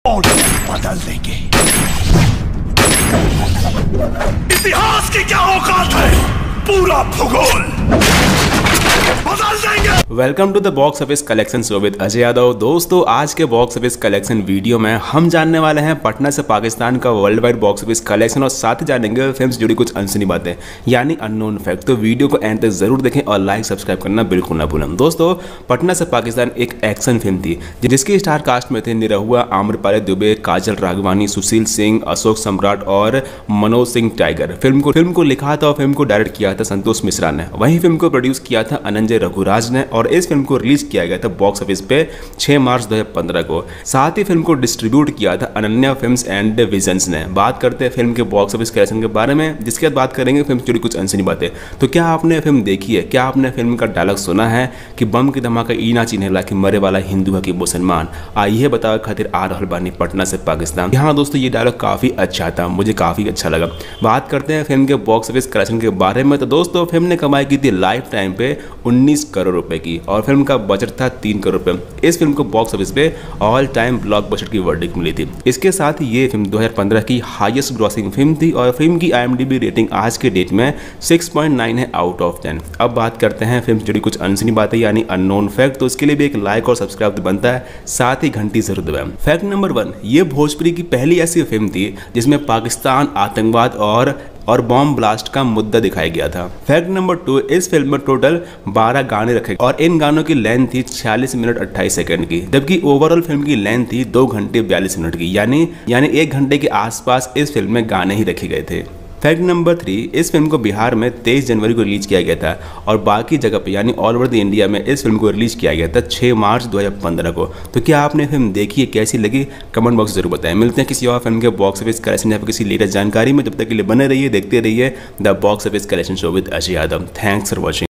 बदल देंगे। इतिहास की क्या औकात है, पूरा भूगोल बदल देंगे। Welcome to the box office collection show with Ajay Yadav. दोस्तों, आज के बॉक्स ऑफिस कलेक्शन वीडियो में हम जानने वाले हैं पटना से पाकिस्तान का world wide box office collection और साथ ही जानेंगे फिल्म से जुड़ी कुछ अनसुनी बातें यानी अननोन फैक्ट। तो वीडियो को एंड तक जरूर देखें और लाइक सब्सक्राइब करना बिल्कुल ना भूलें। दोस्तों, पटना से पाकिस्तान एक एक्शन फिल्म थी जिसकी स्टार कास्ट में थे निरहुआ, आम्रपाली दुबे, काजल राघवानी, सुशील सिंह, अशोक सम्राट और मनोज सिंह टाइगर। फिल्म को लिखा था और फिल्म को डायरेक्ट किया था संतोष मिश्रा ने। वहीं फिल्म को प्रोड्यूस किया था अनंजय रघुराज ने और इस फिल्म को रिलीज किया गया था बॉक्स ऑफिस पे 6 मार्च 2015 को। साथ ही फिल्म को डिस्ट्रीब्यूट किया था अनन्या फिल्म्स एंड विजन्स ने। बात करते हैं फिल्म के बॉक्स ऑफिस कलेक्शन के बारे में, जिसके बाद बात करेंगे फिल्म से जुड़ी कुछ अनसुनी बातें। तो क्या आपने फिल्म देखी है? क्या आपने फिल्म का डायलॉग सुना है कि बम की धमाका ईना चिन्हेला कि मरे वाला हिंदू है कि मुसलमान? आइए बताओ खातिर आ रहल बानी पटना से पाकिस्तान। यहाँ दोस्तों ये डायलॉग काफी अच्छा था, मुझे काफी अच्छा लगा। बात करते हैं फिल्म के बॉक्स ऑफिस कलेक्शन के बारे में। तो दोस्तों, फिल्म ने कमाई की थी लाइफ टाइम पे 19 करोड़ रुपए की और फिल्म का बजट था 3 करोड़ रुपए। इस फिल्म को बॉक्स ऑफिस पे ऑल टाइम ब्लॉकबस्टर की वर्डिक्ट मिली थी। इसके साथ ही ये फिल्म 2015 की हाईएस्ट ग्रॉसिंग फिल्म थी और फिल्म की IMDb रेटिंग आज के डेट में 6.9 है आउट ऑफ 10। अब बात करते हैं फिल्म से जुड़ी कुछ अनसुनी बातें यानी अननोन फैक्ट। तो इसके लिए भी एक लाइक और सब्सक्राइब बनता है, साथ ही घंटी जरूर दबाएं। फैक्ट नंबर 1, ये भोजपुरी की पहली ऐसी फिल्म थी जिसमें पाकिस्तान, आतंकवाद और बॉम्ब ब्लास्ट का मुद्दा दिखाया गया था। फैक्ट नंबर 2, इस फिल्म में टोटल 12 गाने रखे और इन गानों की लेंथ थी 46 मिनट 28 सेकंड की, जबकि ओवरऑल फिल्म की लेंथ थी 2 घंटे 42 मिनट की, यानी 1 घंटे के आसपास इस फिल्म में गाने ही रखे गए थे। फैक्ट नंबर 3, इस फिल्म को बिहार में 23 जनवरी को रिलीज किया गया था और बाकी जगह पे यानी ऑल ओवर द इंडिया में इस फिल्म को रिलीज किया गया था 6 मार्च 2015 को। तो क्या आपने फिल्म देखी है? कैसी लगी? कमेंट बॉक्स जरूर बताएं। मिलते हैं किसी और फिल्म के बॉक्स ऑफिस कलेक्शन या फिर किसी लेटेस्ट जानकारी में। जब तक के लिए बने रहिए, देखते रहिए the box office collection show with Ajay Yadav. Thanks for watching.